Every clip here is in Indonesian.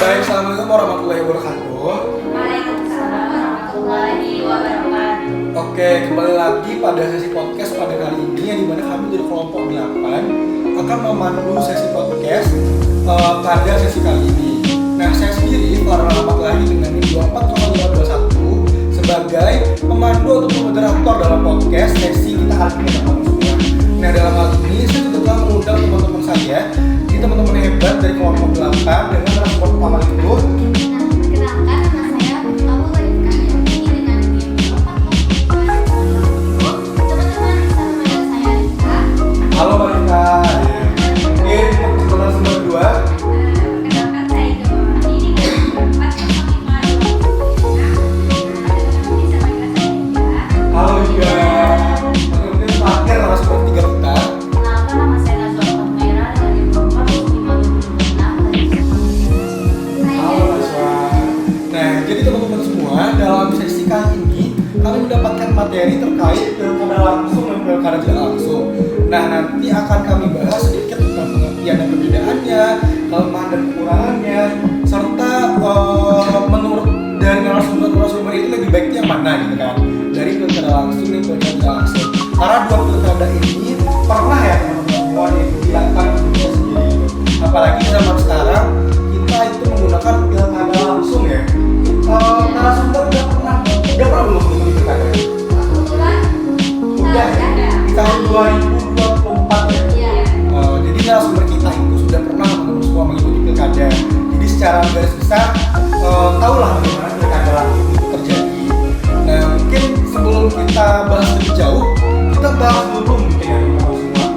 Baik, assalamualaikum warahmatullahi wabarakatuh. Waalaikumsalam warahmatullahi wabarakatuh. Oke, kembali lagi pada sesi podcast pada kali ini yang dimana kami dari kelompok 8 akan memandu sesi podcast pada sesi kali ini. Nah, saya sendiri Farhan Ahmad lagi dengan 24,521 sebagai pemandu atau moderator dalam podcast sesi kita kali ini semua. Nah, dalam hal ini saya juga telah mengundang teman-teman saya, ini teman-teman hebat dari kelompok 8 dengan respon pertama itu. Perkenalkan, nama saya Abu Barifka Yami dengan NIM 4,520. Teman-teman bisa memanggil saya Rika. Halo Mbak Rika. Oke, teman nomor 2. Perkenalkan, saya Jomani dengan NIM 4,520. Teman-teman bisa memanggil saya Rika. Halo Rika. Mungkin terakhir narasumber 3 kita. Perkenalkan, nama saya Nazwa Fathmaira dengan NIM 4,520. Halo Naswa. Nah, jadi teman-teman semua, dalam sesi kali ini kami mendapatkan materi terkait pilkada langsung dan pilkada tidak langsung. Nah, nanti akan kami bahas sedikit tentang pengertian dan perbedaannya, kelemahan dan kekurangannya, serta menurut dari narasumber itu lebih baik yang mana gitu kan, dari pilkada langsung dan pilkada tidak langsung. Karena dua pilkada ini pernah ya teman-teman semua dilakukan di Indonesia sendiri. Apalagi zaman sekarang kita itu menggunakan pilkada langsung ya. Narasumber udah pernah belum di pilkada? Kebetulan Udah ada. di tahun 2024 ya. Iya. Jadi narasumber kita itu sudah pernah teman-teman semua mengikuti pilkada. Jadi secara garis besar tahulah bagaimana pilkada langsung itu terjadi. Nah, mungkin sebelum kita bahas lebih jauh, kita bahas dulu mungkin ya teman-teman semua.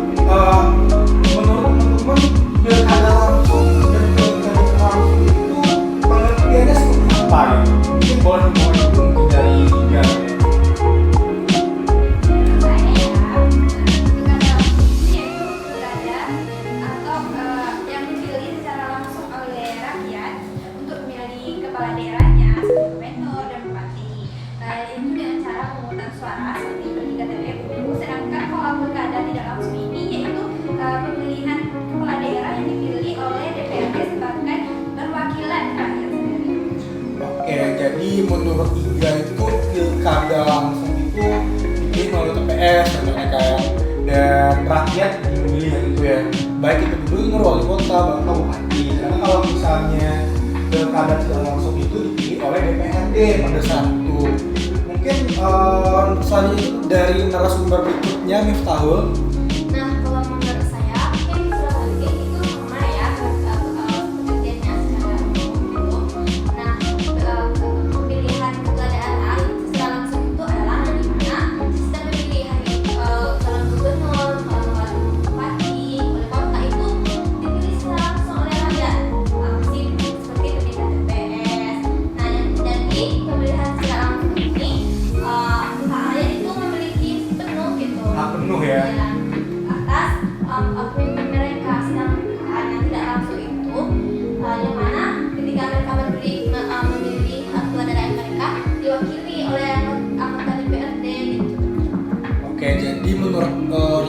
Menurut teman-teman pilkada langsung dan pilkada tidak langsung itu pengertiannya seperti apa ya? Mungkin boleh dimulai dulu mungkin dari Liga. Saya pilkada langsung ini yaitu pilkada atau yang dipilih secara langsung oleh rakyat untuk memilih kepala daerahnya seperti gubernur dan bupati. Itu dengan cara pemungutan suara seperti di KPU. Sedangkan kalau pilkada tidak langsung ini yaitu pemilihan kepala daerah yang dipilih oleh DPRD sebagai perwakilan rakyat sendiri. Oke, jadi menurut Iga itu pilkada langsung itu dipilih melalui TPS namanya kayak, dan rakyat memilih gitu ya, baik itu gubernur, wali kota, bahkan bupati. Karena kalau misalnya pilkada tidak langsung itu dipilih oleh DPRD pada saat itu. Mungkin selanjutnya itu dari narasumber berikutnya Miftahul. Nah, kalau menurut saya, mungkin strategi itu sama ya pengertiannya secara umum gitu. Nah, pemilihan kepala daerah secara langsung itu adalah di mana sistem pemilihan calon gubernur, calon bupati, wali kota itu dipilih secara langsung oleh rakyat. Seperti pemilihan TPS. Nah, jadi pemilihan secara langsung ini rakyat itu memiliki penuh gitu. Hak penuh ya. Atas pemimpin mereka, sedangkan yang tidak langsung itu yang mana ketika mereka memilih kepala daerah mereka diwakili oleh anggota DPRD gitu. Oke, jadi menurut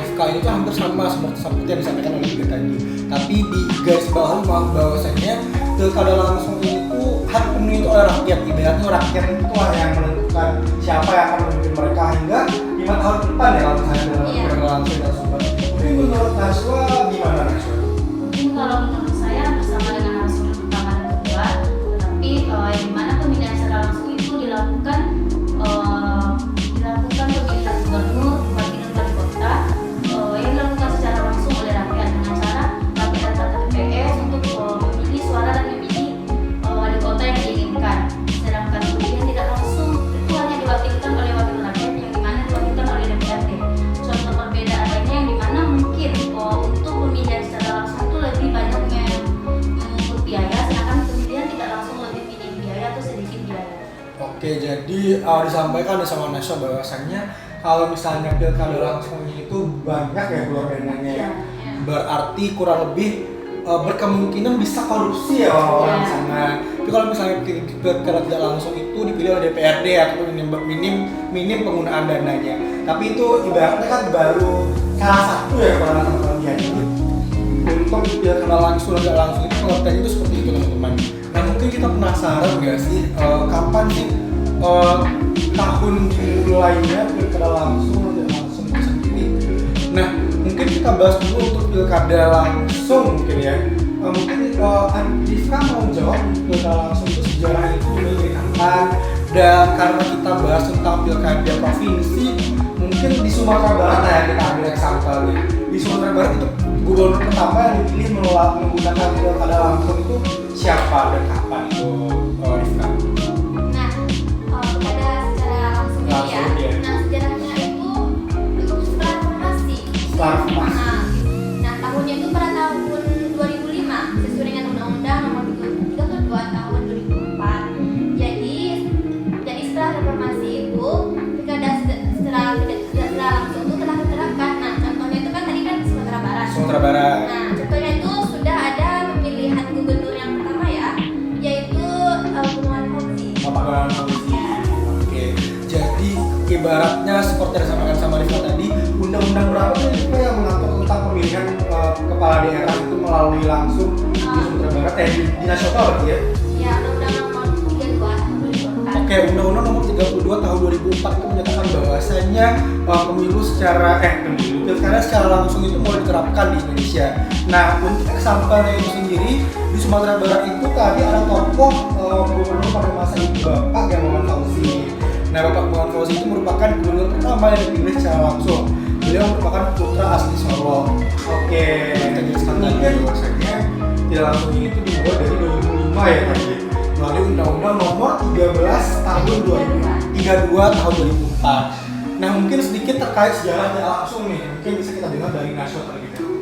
Rifka ini tuh hampir sama seperti yang disampaikan oleh Iga tadi. Tapi di garis bawah bahwasanya pilkada langsung itu hak penuh itu oleh rakyat. Ibaratnya rakyat itu yang menentukan siapa yang akan memimpin mereka hingga 5 tahun ke depan ya kalau misalnya dalam Iya. pilkada langsung dan sebagainya. Tapi menurut Naswa gimana Naswa? Mungkin kalau menurut saya bersama dengan narasumber pertama dan kedua, tetapi di mana pemilihan secara langsung itu dilakukan pemilihan gubernur, bupati dan wali kota yang dilakukan secara langsung oleh rakyat dengan cara rakyat datang ke TPS untuk memilih suara dan memilih wali kota yang diinginkan. Sedangkan pemilihan tidak langsung itu hanya diwakilkan oleh wakil rakyat yang dimana diwakilkan oleh DPRD. Contoh perbedaan lainnya yang dimana mungkin untuk pemilihan secara langsung itu lebih banyak mengumpul biaya, sedangkan pemilihan tidak langsung lebih minim biaya atau sedikit biaya. Oke, jadi disampaikan sama Naswa bahwasannya kalau misalnya pilkada langsung itu banyak ya keluar dananya ya. Berarti kurang lebih berkemungkinan bisa korupsi ya orang-orang Iya. sana. Tapi kalau misalnya pilkada tidak langsung itu dipilih oleh DPRD atau minim penggunaan dananya. Tapi itu ibaratnya kan baru salah satu ya kekurangan sama kelebihan ini. Untuk pilkada langsung dan tidak langsung itu pengertian itu seperti itu teman-teman. Nah, kita penasaran nggak sih kapan sih tahun dimulainya pilkada langsung dan langsung itu sendiri. Nah, mungkin kita bahas dulu untuk pilkada langsung mungkin ya. Mungkin Rifka mau jawab pilkada langsung itu sejarahnya itu mulai dari kapan, dan karena kita bahas tentang pilkada provinsi, mungkin di Sumatera Barat ya kita ambil sampelnya. Di Sumatera Barat itu gubernur pertama yang dipilih menggunakan pilkada langsung itu siapa dan kapan itu, Rifka? Nah, pada secara langsung ini ya. Langsung, ya. Nah, sejarahnya itu setelah reformasi. Setelah reformasi. Nah, tahunnya itu pada tahun 2005 sesuai dengan Undang-Undang Nomor 32 Tahun 2004. Jadi setelah reformasi itu pilkada setelah langsung itu telah diterapkan. Nah, contohnya itu kan tadi kan Sumatera Barat. Sumatera Barat. Nah, contohnya itu sudah ada pemilihan gubernur yang pertama ya, yaitu Gunawan Fauzi. Bapak Gunawan Fauzi. Oke. Jadi ibaratnya seperti yang disampaikan sama Rifka tadi, undang-undang berapa sih Rifka yang mengatur tentang pemilihan kepala daerah itu melalui langsung di Sumatera Barat di nasional berarti ya? Ya, Undang-Undang Nomor 32 Tahun 2004. Oke, Undang-Undang Nomor 32 Tahun 2004 itu menyatakan bahwasanya pilkada secara langsung itu mulai diterapkan di Indonesia. Nah, untuk example-nya itu sendiri di Sumatera Barat itu tadi ada tokoh gubernur pada masa itu Bapak Gunawan Fauzi. Nah, Bapak Gunawan Fauzi itu merupakan gubernur pertama yang dipilih secara langsung. Beliau merupakan putra asli Solo. Oke, kita jelaskan tadi bahwasanya tidak langsung ini itu dimulai dari 2005 ya tadi, melalui Undang-Undang Nomor 13 Tahun 32 Tahun 2004. Nah, mungkin sedikit terkait sejarah tidak langsung nih, mungkin bisa kita dengar dari Nasyo terlebih dahulu.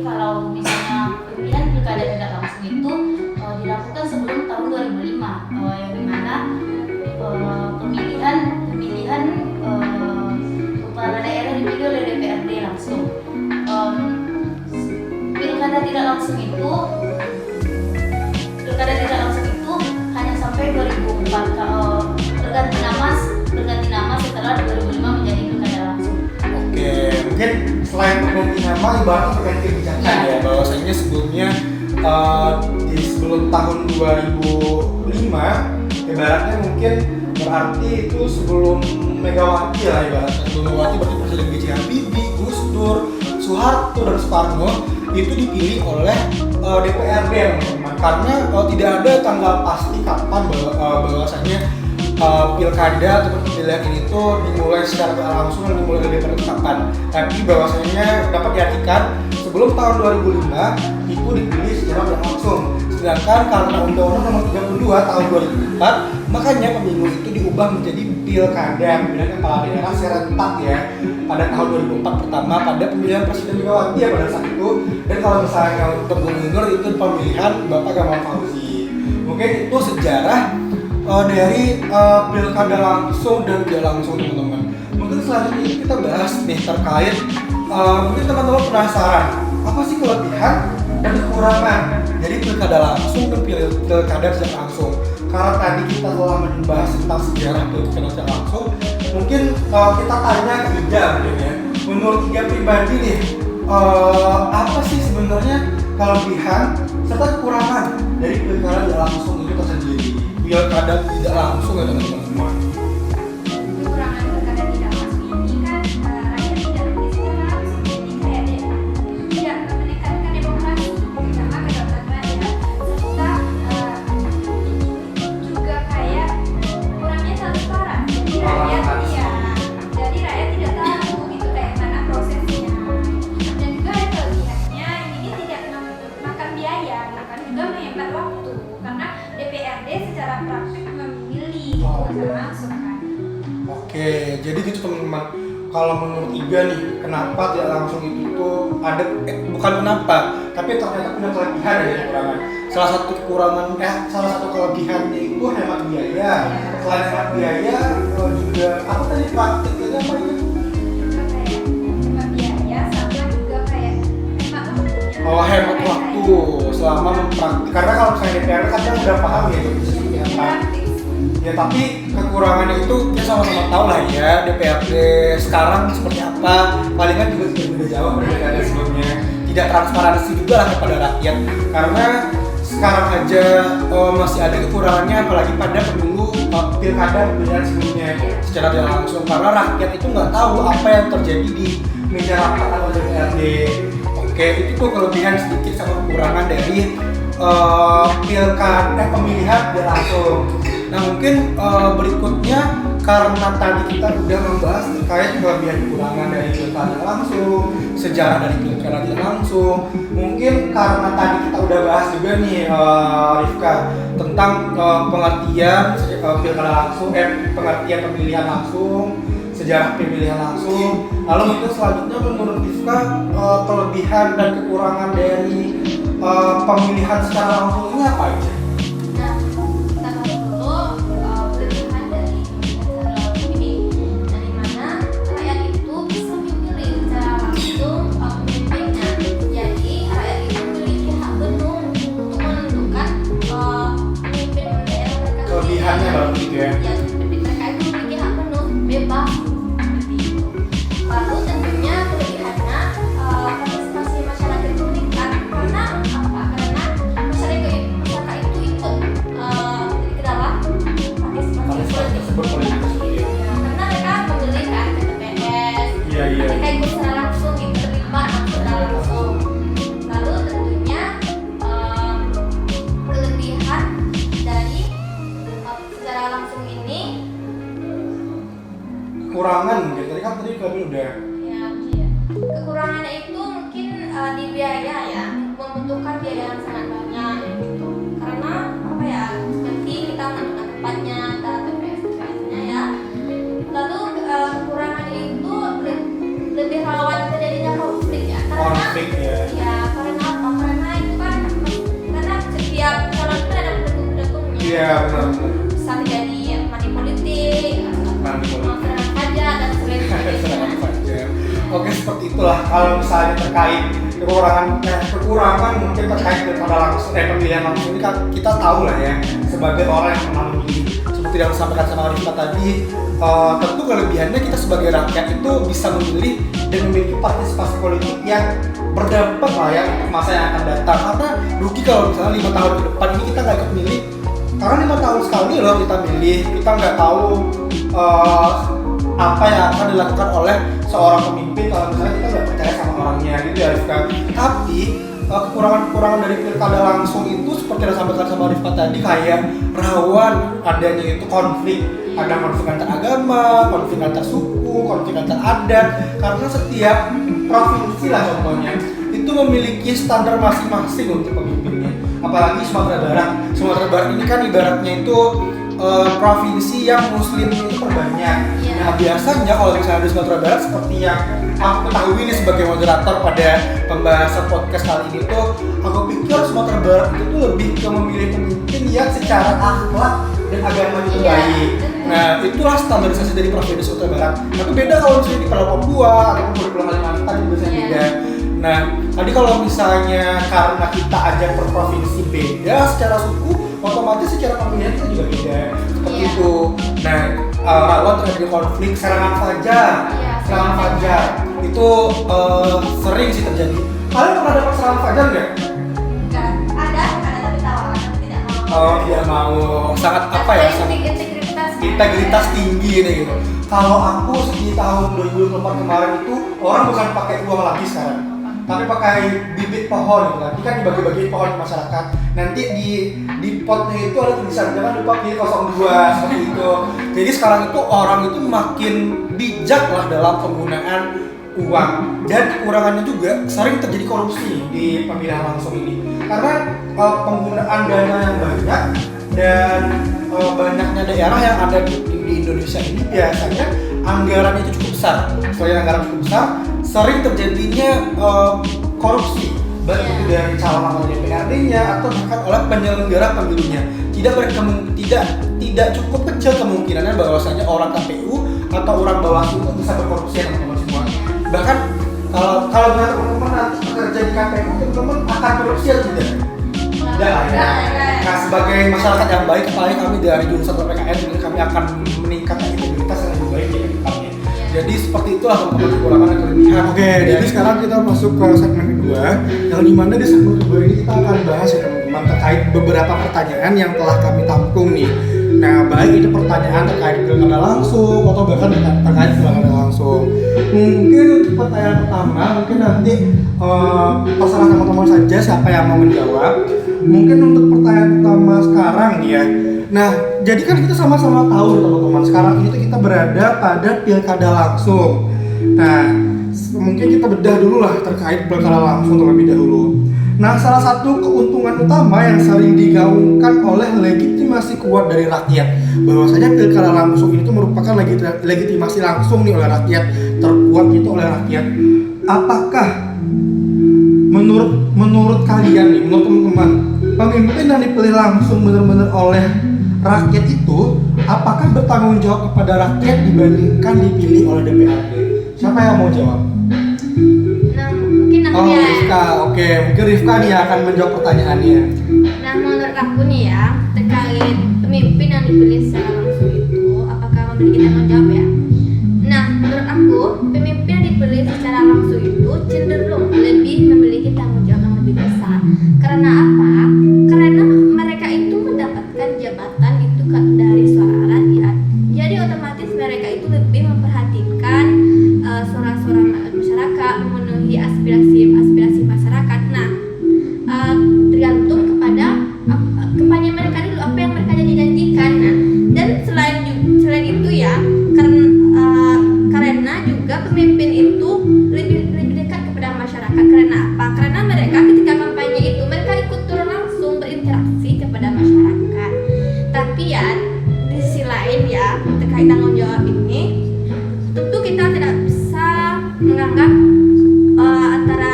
Kalau misalnya pemilihan pilkada tidak langsung itu dilakukan sebelum tahun 2005, yang dimana pemilihan kepala daerah dipilih oleh DPRD langsung. Pilkada tidak langsung itu hanya sampai 2004, kalau berganti nama setelah 2005 menjadi pilkada langsung. Oke, mungkin selain berganti nama, ibaratnya berganti kebijakan ya, bahwasanya sebelumnya sebelum tahun 2005, ibaratnya mungkin berarti itu sebelum Megawati lah ibaratnya. Sebelum Megawati berarti Presiden B.J. Habibie, Gus Dur, Soeharto dan Soekarno itu dipilih oleh DPRD teman-teman, karena tidak ada tanggal pasti kapan bahwasanya pilkada atau pemilihan ini tuh dimulai secara langsung dan dimulai dari penetapan. Tapi bahwasanya dapat diartikan sebelum tahun 2005 itu dipilih secara langsung. Sedangkan karena Undang-Undang Nomor 32 Tahun 2004, makanya pemilu itu diubah menjadi pilkada pemilihan kepala daerah serentak ya pada tahun 2004 pertama pada pemilihan Presiden Megawati ya pada saat itu. Dan kalau misalnya untuk gubernur itu pemilihan Bapak Gunawan Fauzi. Mungkin itu sejarah dari pilkada langsung dan tidak langsung teman-teman. Mungkin selanjutnya kita bahas nih terkait mungkin teman-teman penasaran apa sih kelebihan dan kekurangan dari pilkada langsung dan pilkada secara langsung. Karena tadi kita telah membahas tentang sejarah pilkada secara langsung, mungkin kita tanya ke Ida mungkin ya. Menurut Ida pribadi nih, apa sih sebenarnya kelebihan serta kekurangan dari pilkada tidak langsung itu tersendiri? Pilkada tidak langsung ya teman-teman semua. Kekurangan pilkada tidak langsung ini kan rakyat tidak memilih secara langsung, jadi kayak tidak meningkatkan demokrasi sama kedaulatan rakyat, serta juga kayak kurangnya transparan. Jadi rakyat tidak tahu gitu kayak mana prosesnya. Dan juga ada kelebihannya ini tidak makan biaya, bahkan juga menghemat waktu karena DPRD secara praktik memilih secara langsung kan. Oke, jadi gitu teman-teman. Kalau menurut Iga nih, kenapa tidak langsung itu tuh ada bukan kenapa, tapi ternyata punya kelebihan dan kekurangan. Salah satu kelebihannya itu hemat biaya. Selain hemat biaya, juga apa tadi praktiknya apa itu? Juga kayak hemat biaya sama juga kayak hemat waktu. Oh, hemat waktu selama mempraktik. Karena kalau misalnya DPR kan dia udah paham ya itu seperti apa. Ya tapi kekurangannya itu kita sama-sama tahu lah ya, DPRD sekarang seperti apa. Palingan juga tidak beda jauh dari pilkada sebelumnya. Tidak transparansi juga lah kepada rakyat. Karena sekarang aja masih ada kekurangannya, apalagi pada pemilu pilkada pemilihan sebelumnya secara tidak langsung, karena rakyat itu nggak tahu apa yang terjadi di meja rapat atau DPRD. Oke, itu tuh kelebihan sedikit sama kekurangan dari pilkada pemilihan tidak langsung. Nah mungkin berikutnya, karena tadi kita udah membahas terkait kelebihan kekurangan dari pilkada langsung, sejarah dari pilkada tidak langsung, mungkin karena tadi kita udah bahas juga nih Rifka tentang pengertian pilkada langsung, pengertian pemilihan langsung, sejarah pemilihan langsung. Lalu mungkin selanjutnya menurut Rifka kelebihan dan kekurangan dari pemilihan secara langsung ini apa aja? Nah, kita bahas dulu kelebihan dari pemilihan secara langsung ini. Nah, di mana rakyat itu bisa memilih secara langsung pemimpinnya. Jadi rakyat itu memiliki hak penuh untuk menentukan pemimpin daerah mereka. Kelebihannya baru gitu ya. Ya, mereka itu memiliki hak penuh bebas seperti itu. Lalu tentunya kelebihannya partisipasi masyarakat itu meningkat karena apa? Karena masyarakat itu ikut ke dalam partisipasi politik. Ya, karena mereka memilih kan ke TPS. Iya. Mereka ikut secara langsung, ikut terlibat secara langsung. Lalu tentunya kelebihan dari secara langsung ini, Kekurangan mungkin tadi kami udah. ya, kekurangannya itu mungkin di biaya ya, membutuhkan biaya yang sangat banyak gitu. Karena apa ya, nanti kita menentukan tempatnya, TPS-nya ya. Lalu kekurangan itu lebih rawan terjadinya konflik ya. Konflik ya. Ya, karena apa? Karena itu kan karena setiap calon itu ada pendukung-pendukungnya. Iya benar. Bisa terjadi money politik, serangan pajak dan Serangan sebagainya. pajak. Oke, seperti itulah kalau misalnya terkait kekurangan mungkin terkait pilkada langsung pemilihan langsung ini kan kita tahu lah ya, sebagai orang yang pernah memilih. Seperti yang disampaikan sama Rifka tadi, tentu kelebihannya kita sebagai rakyat itu bisa memilih dan memiliki partisipasi politik yang berdampak lah ya untuk masa yang akan datang. Karena rugi kalau misalnya 5 tahun ke depan ini kita nggak ikut milih, karena 5 tahun sekali loh kita milih, kita nggak tahu apa yang akan dilakukan oleh seorang pemimpin kalau misalnya kita nggak percaya sama orangnya gitu ya Rifka. Tapi kekurangan-kekurangan dari pilkada langsung itu seperti yang disampaikan sama Rifka tadi, kayak rawan adanya itu konflik, ada konflik antar agama, konflik antar suku, konflik antar adat, karena setiap provinsi lah contohnya itu memiliki standar masing-masing untuk pemimpinnya. Apalagi Sumatera Barat. Sumatera Barat ini kan ibaratnya itu provinsi yang muslimnya itu terbanyak. Iya. Nah biasanya kalau misalnya di Sumatera Barat, seperti yang aku ketahui ini sebagai moderator pada pembahasan podcast kali ini tuh, aku pikir Sumatera Barat itu tuh lebih ke memilih pemimpin yang secara akhlak dan agama itu Iya. baik. Nah itulah standarisasi dari provinsi Sumatera Barat. Tapi beda kalau misalnya di Pulau Papua ataupun di Pulau Kalimantan itu biasanya Iya. beda. Nah tadi kalau misalnya karena kita aja per provinsi beda secara suku, otomatis secara pemilihan kita juga beda seperti Iya. itu. Nah rawan terjadi konflik serangan fajar. Iya. Serangan fajar itu sering sih terjadi. Kalian pernah dapat serangan fajar nggak? Enggak, ada tapi tawaran tapi tidak mau. Oh tidak mau, sangat apa ya? Sangat integritas tinggi gitu. Kalau aku di tahun 2024 kemarin itu orang bukan pakai uang lagi sekarang, tapi pakai bibit pohon gitu kan. Ini kan dibagi-bagi pohon di masyarakat. Nanti di potnya itu ada tulisan jangan lupa pilih 02 seperti itu. Jadi sekarang itu orang itu makin bijak lah dalam penggunaan uang, dan kekurangannya juga sering terjadi korupsi di pemilihan langsung ini karena penggunaan dana yang banyak dan banyaknya daerah yang ada di Indonesia ini biasanya anggarannya itu cukup besar. Selain anggaran cukup besar, sering terjadinya korupsi, baik itu dari calon anggota DPRD-nya atau bahkan oleh penyelenggara pemilunya. Tidak cukup kecil kemungkinannya bahwasanya orang KPU atau orang Bawaslu itu bisa berkorupsi teman-teman semua. Bahkan kalau teman-teman nanti bekerja di KPU, teman-teman akan korupsi atau tidak? Tidak lah ya. Nah sebagai masyarakat yang baik, apalagi kami dari jurusan PPKN, kami akan meningkatkan integritas yang lebih baik di depannya. Jadi seperti itulah teman-teman kekurangan dan kelebihan. Oke, jadi sekarang kita masuk ke segmen kedua, yang dimana di segmen kedua ini kita akan bahas ya teman-teman teman-teman terkait beberapa pertanyaan yang telah kami tampung nih. Nah, baik itu pertanyaan terkait pilkada langsung atau bahkan terkait pilkada langsung. Mungkin untuk pertanyaan pertama, mungkin nanti terserah teman-teman saja siapa yang mau menjawab. Mungkin untuk pertanyaan pertama sekarang nih ya. Nah, jadi kan kita sama-sama tahu teman-teman, sekarang ini tuh kita berada pada pilkada langsung. Nah, mungkin kita bedah dulu lah terkait pilkada langsung terlebih dahulu. Nah, salah satu keuntungan utama yang sering digaungkan oleh legitimasi kuat dari rakyat, bahwasanya pilkada langsung itu merupakan legitimasi langsung nih oleh rakyat, terkuat itu oleh rakyat. Apakah menurut kalian nih, menurut teman-teman, pemimpin yang dipilih langsung benar-benar oleh rakyat itu apakah bertanggung jawab kepada rakyat dibandingkan dipilih oleh DPRD? Siapa yang mau jawab? Nah, mungkin aku ya. Rifka, oke, mungkin Rifka nih akan menjawab pertanyaannya. Nah, menurut aku nih ya, terkait pemimpin yang dipilih secara langsung itu, apakah memiliki tanggung jawab ya? Nah, menurut aku, pemimpin yang dipilih secara langsung itu cenderung lebih memiliki tanggung jawab yang lebih besar. Karena apa? Karena mereka itu mendapatkan jabatan itu dari suara rakyat. Jadi otomatis mereka itu lebih memperhatikan suara-suara masyarakat, memenuhi aspirasi masyarakat. Nah, tergantung kepada kampanye mereka dulu, apa yang mereka janjikan. Nah, dan selain itu ya, karena juga pemimpin itu lebih dekat kepada masyarakat. Karena apa? Karena mereka ketika kampanye itu mereka ikut turun langsung berinteraksi kepada masyarakat. Tapi ya di sisi lain ya, terkait tanggung jawab ini, tentu kita tidak bisa menganggap antara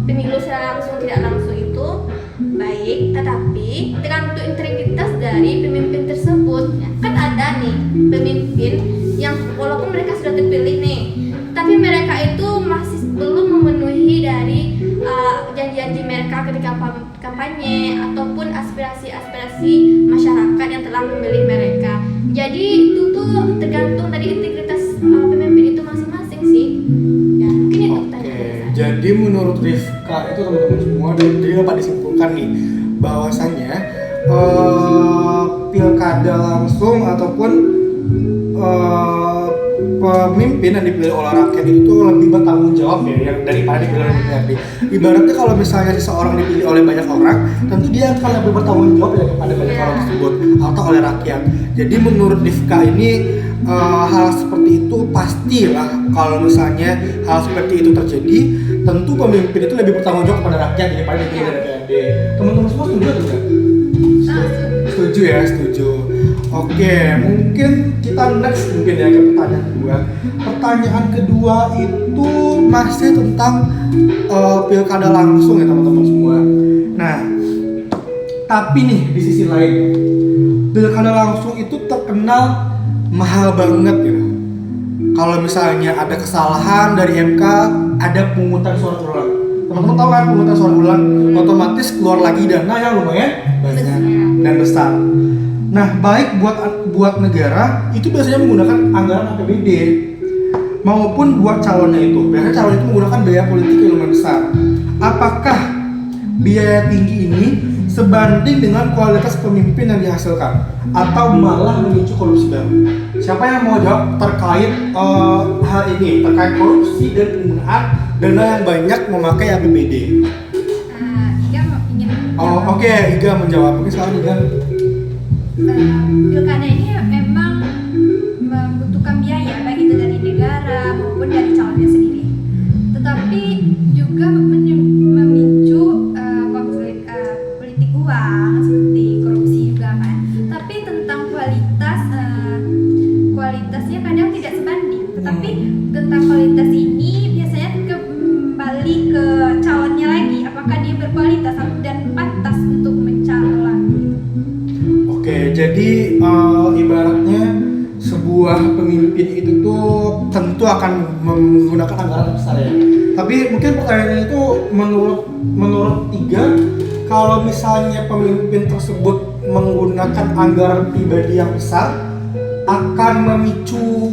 pemilu secara langsung tidak langsung itu baik, tetapi tergantung integritas dari pemimpin tersebut. Ya, kan ada nih pemimpin yang walaupun mereka sudah terpilih nih, tapi mereka itu masih belum memenuhi dari janji-janji mereka ketika kampanye ataupun aspirasi masyarakat yang telah memilih mereka. Jadi itu tuh tergantung dari integritas pemimpin itu masing-masing sih. Ya, mungkin itu pertanyaan. Jadi menurut Rifka itu teman-teman semua dari dapat disimpulkan nih bahwasannya pilkada langsung ataupun pemimpin yang dipilih oleh rakyat itu lebih bertanggung jawab ya daripada dipilih oleh DPRD. Ibaratnya kalau misalnya seseorang dipilih oleh banyak orang, tentu dia akan lebih bertanggung jawab ya kepada banyak orang tersebut atau oleh rakyat. Jadi menurut Rifka ini hal seperti itu pastilah kalau misalnya hal seperti itu terjadi, tentu pemimpin itu lebih bertanggung jawab kepada rakyat daripada dipilih oleh DPRD. Teman-teman semua setuju atau tidak? Setuju ya, setuju. Oke, mungkin kita next mungkin ya ke pertanyaan kedua. Pertanyaan kedua itu masih tentang pilkada langsung ya teman-teman semua. Nah, tapi nih di sisi lain, pilkada langsung itu terkenal mahal banget gitu. Kalau misalnya ada kesalahan dari MK, ada pungutan suara ulang. Teman-teman tahu kan pungutan suara ulang, otomatis keluar lagi dana yang lumayan banyak dan besar. Nah, baik buat negara itu biasanya menggunakan anggaran APBD maupun buat calonnya itu. Biasanya calon itu menggunakan biaya politik yang lumayan besar. Apakah biaya tinggi ini sebanding dengan kualitas pemimpin yang dihasilkan atau malah memicu korupsi baru? Siapa yang mau jawab terkait hal ini, terkait korupsi dan penggunaan dana yang banyak memakai APBD? Iga ingin Oke, Iga menjawab. Oke, sekarang Iga. Pilkada ini memang membutuhkan biaya baik itu dari negara maupun dari calonnya sendiri. Tetapi juga memicu politik uang seperti korupsi juga kan. Tapi tentang kualitasnya kadang tidak sebanding. Tetapi tentang kualitas ini biasanya kembali ke calonnya lagi. Apakah dia berkualitas dan pantas untuk mencalon? Oke, jadi ibaratnya sebuah pemimpin itu tuh tentu akan menggunakan anggaran besar ya. Tapi mungkin pertanyaannya itu menurut Iga, kalau misalnya pemimpin tersebut menggunakan anggaran pribadi yang besar, akan memicu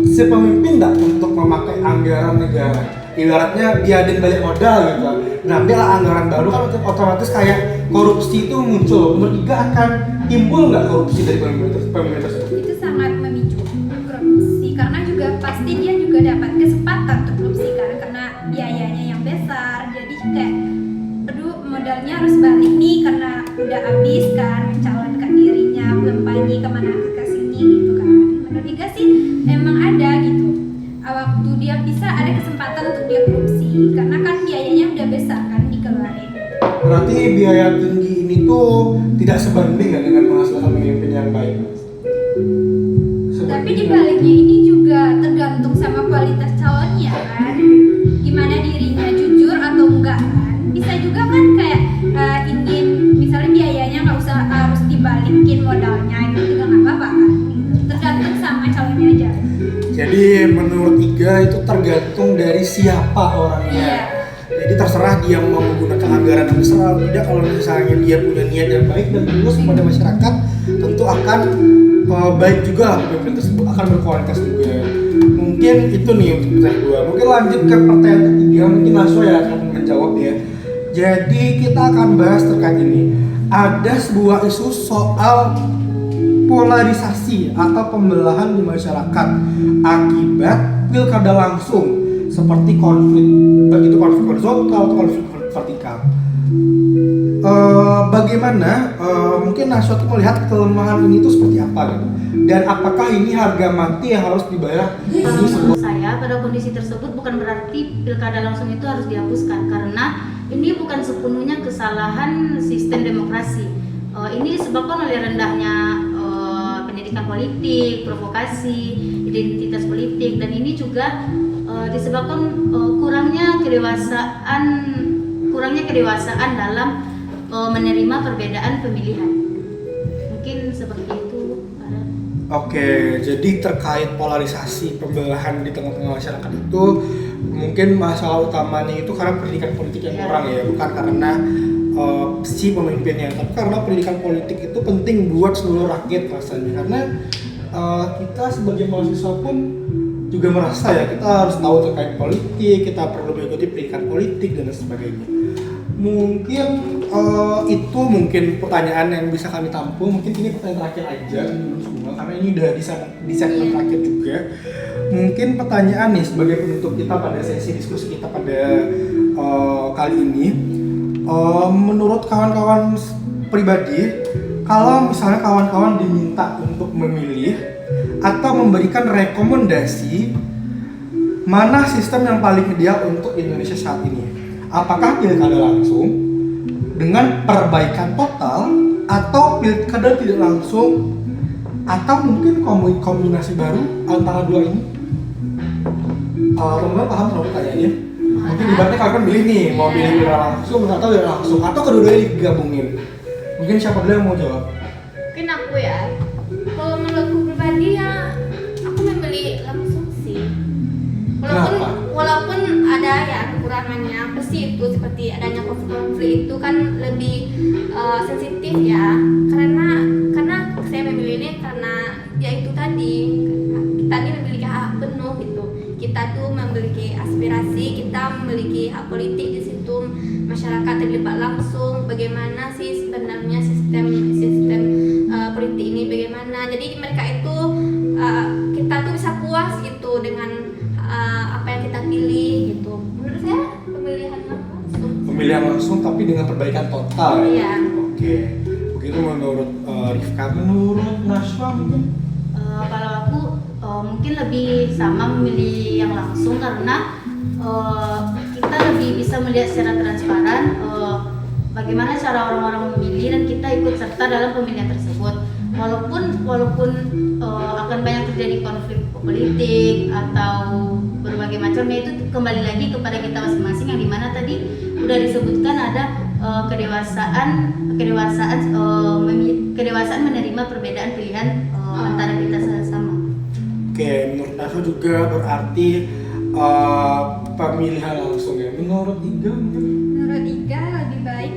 si pemimpin nggak untuk memakai anggaran negara? ibaratnya diadain balik modal gitu. Ngambil anggaran baru kan otomatis kayak korupsi itu muncul. Menurut Iga akan timbul nggak korupsi dari pemimpin tersebut? Itu sangat memicu korupsi karena juga pasti dia juga dapat kesempatan untuk korupsi karena biayanya yang besar. Jadi kayak aduh modalnya harus balik nih karena udah habis kan mencalonkan dirinya kampanye kemana ke sini gitu kan. Menurut Iga sih emang ada gitu. Waktu dia bisa ada kesempatan untuk dia korupsi karena kan biayanya udah besar kan dikeluarin. Berarti biaya tinggi ini tuh tidak sebanding ya dengan menghasilkan pemimpin yang baik. Tapi di baliknya ini juga tergantung sama kualitas calonnya kan. Gimana dirinya jujur atau enggak kan. Bisa juga kan kayak ingin misalnya biayanya nggak usah harus dibalikin modalnya itu juga nggak apa-apa kan. Tergantung sama calonnya aja. Jadi menurut Iga itu tergantung dari siapa orangnya. Iya. Jadi terserah dia mau menggunakan anggaran yang besar atau tidak. Kalau misalnya dia punya niat yang baik dan tulus kepada masyarakat, tentu akan baik juga pemimpin tersebut, akan berkualitas juga. Mungkin itu nih untuk pertanyaan kedua. Mungkin lanjut ke pertanyaan ketiga, mungkin Naswa ya akan menjawab ya. Jadi kita akan bahas terkait ini. Ada sebuah isu soal polarisasi atau pembelahan di masyarakat akibat pilkada langsung seperti konflik, baik itu konflik horizontal atau konflik vertikal. Bagaimana mungkin Naswa tuh melihat kelemahan ini tuh seperti apa gitu? Dan apakah ini harga mati yang harus dibayar? Menurut saya pada kondisi tersebut bukan berarti pilkada langsung itu harus dihapuskan karena ini bukan sepenuhnya kesalahan sistem demokrasi. Ini disebabkan oleh rendahnya pendidikan politik, provokasi, identitas politik, dan ini juga disebabkan kurangnya kedewasaan dalam menerima perbedaan pemilihan. Mungkin seperti itu. Oke, jadi terkait polarisasi pembelahan di tengah-tengah masyarakat itu mungkin masalah utamanya itu karena pendidikan politik yang kurang ya, bukan karena si pemimpinnya, tapi karena pendidikan politik itu penting buat seluruh rakyat rasanya. Karena kita sebagai mahasiswa pun juga merasa ya kita harus tahu terkait politik, kita perlu mengikuti pendidikan politik dan sebagainya. Mungkin itu mungkin pertanyaan yang bisa kami tampung. Mungkin ini pertanyaan terakhir aja semua karena ini udah di segmen terakhir juga. Mungkin pertanyaan nih sebagai penutup kita pada sesi diskusi kita pada kali ini. Menurut kawan-kawan pribadi, kalau misalnya kawan-kawan diminta untuk memilih atau memberikan rekomendasi mana sistem yang paling ideal untuk Indonesia saat ini, apakah pilkada langsung dengan perbaikan total atau pilkada tidak langsung atau mungkin kombinasi baru antara dua ini? Teman-teman paham sama pertanyaannya? Mungkin ibaratnya kalian pilih nih, mau pilih pilkada langsung atau tidak langsung atau kedua-duanya digabungin. Mungkin siapa dulu yang mau jawab? Mungkin aku ya. Kalau menurutku pribadi ya, aku memilih langsung sih. Walaupun ada ya kekurangannya, pasti itu seperti adanya konflik itu kan lebih sensitif ya. Karena saya memilih ini karena ya itu tadi kita ini memiliki hak penuh gitu. Kita tuh memiliki aspirasi, kita memiliki hak politik di situ, masyarakat terlibat langsung. Bagaimana sih sebenarnya sistem politik ini bagaimana? Jadi mereka itu kita tuh bisa puas gitu dengan apa yang kita pilih gitu. Menurut saya pemilihan langsung. Pemilihan langsung tapi dengan perbaikan total. Iya. Oke. Begitu menurut Rifka, menurut Naswa mungkin? Kalau aku mungkin lebih sama memilih yang langsung karena kita lebih bisa melihat secara transparan bagaimana cara orang-orang memilih dan kita ikut serta dalam pemilihan tersebut. Walaupun akan banyak terjadi konflik politik atau berbagai macam, itu kembali lagi kepada kita masing-masing yang dimana tadi udah disebutkan ada kedewasaan menerima perbedaan pilihan antara kita sama. Oke, menurut Naswa juga berarti pemilihan langsung ya. Menurut Iga mungkin? Menurut Iga lebih baik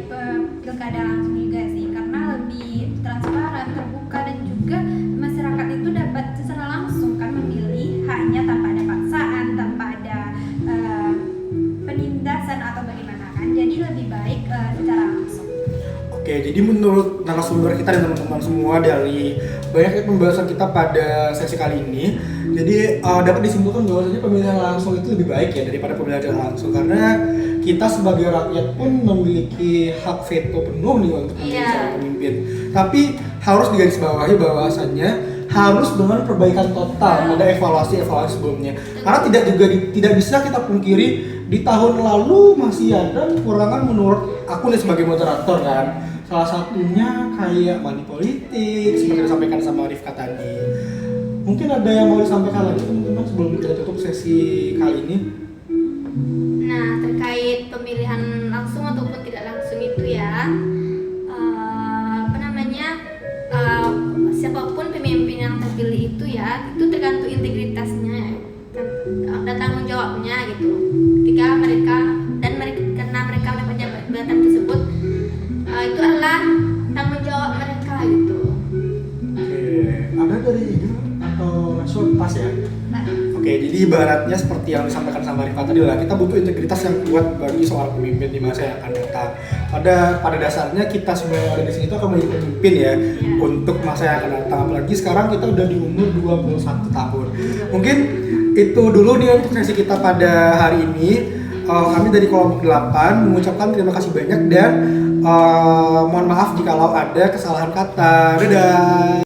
pilkada langsung juga sih karena lebih transparan, terbuka dan juga masyarakat itu dapat secara langsung kan memilih hanya tanpa ada paksaan, tanpa ada menurut narasumber kita dan teman-teman semua dari banyaknya pembahasan kita pada sesi kali ini, jadi dapat disimpulkan bahwasanya pemilihan langsung itu lebih baik ya daripada pemilihan tidak langsung, karena kita sebagai rakyat pun memiliki hak veto penuh nih untuk memilih seorang pemimpin. Tapi harus digarisbawahi bahwasannya harus dengan perbaikan total, ada evaluasi sebelumnya. Karena tidak bisa kita pungkiri di tahun lalu masih ada kekurangan menurut aku nih sebagai moderator kan. Salah satunya kayak money politik seperti yang disampaikan sama Rifka tadi. Mungkin ada yang mau disampaikan lagi teman-teman sebelum kita tutup sesi kali ini? Nah, terkait pemilihan langsung ataupun tidak langsung itu ya, siapapun pemimpin yang terpilih itu ya, itu tergantung integritasnya dan tanggung jawabnya gitu. Ketika karena mereka mendapat jabatan tersebut, itu adalah tanggung jawab mereka gitu. Oke, ada dari Ibu atau langsung pas ya? Nah, Oke, jadi ibaratnya seperti yang disampaikan sama Rifka tadi lah, kita butuh integritas yang kuat bagi seorang pemimpin di masa yang akan datang. Pada dasarnya kita semua yang ada di sini itu akan menjadi pemimpin ya untuk masa yang akan datang. Apalagi sekarang kita udah di umur 21 tahun. Mungkin itu dulu nih untuk sesi kita pada hari ini. Kami dari kelompok 8 mengucapkan terima kasih banyak dan mohon maaf jikalau ada kesalahan kata. Dadah.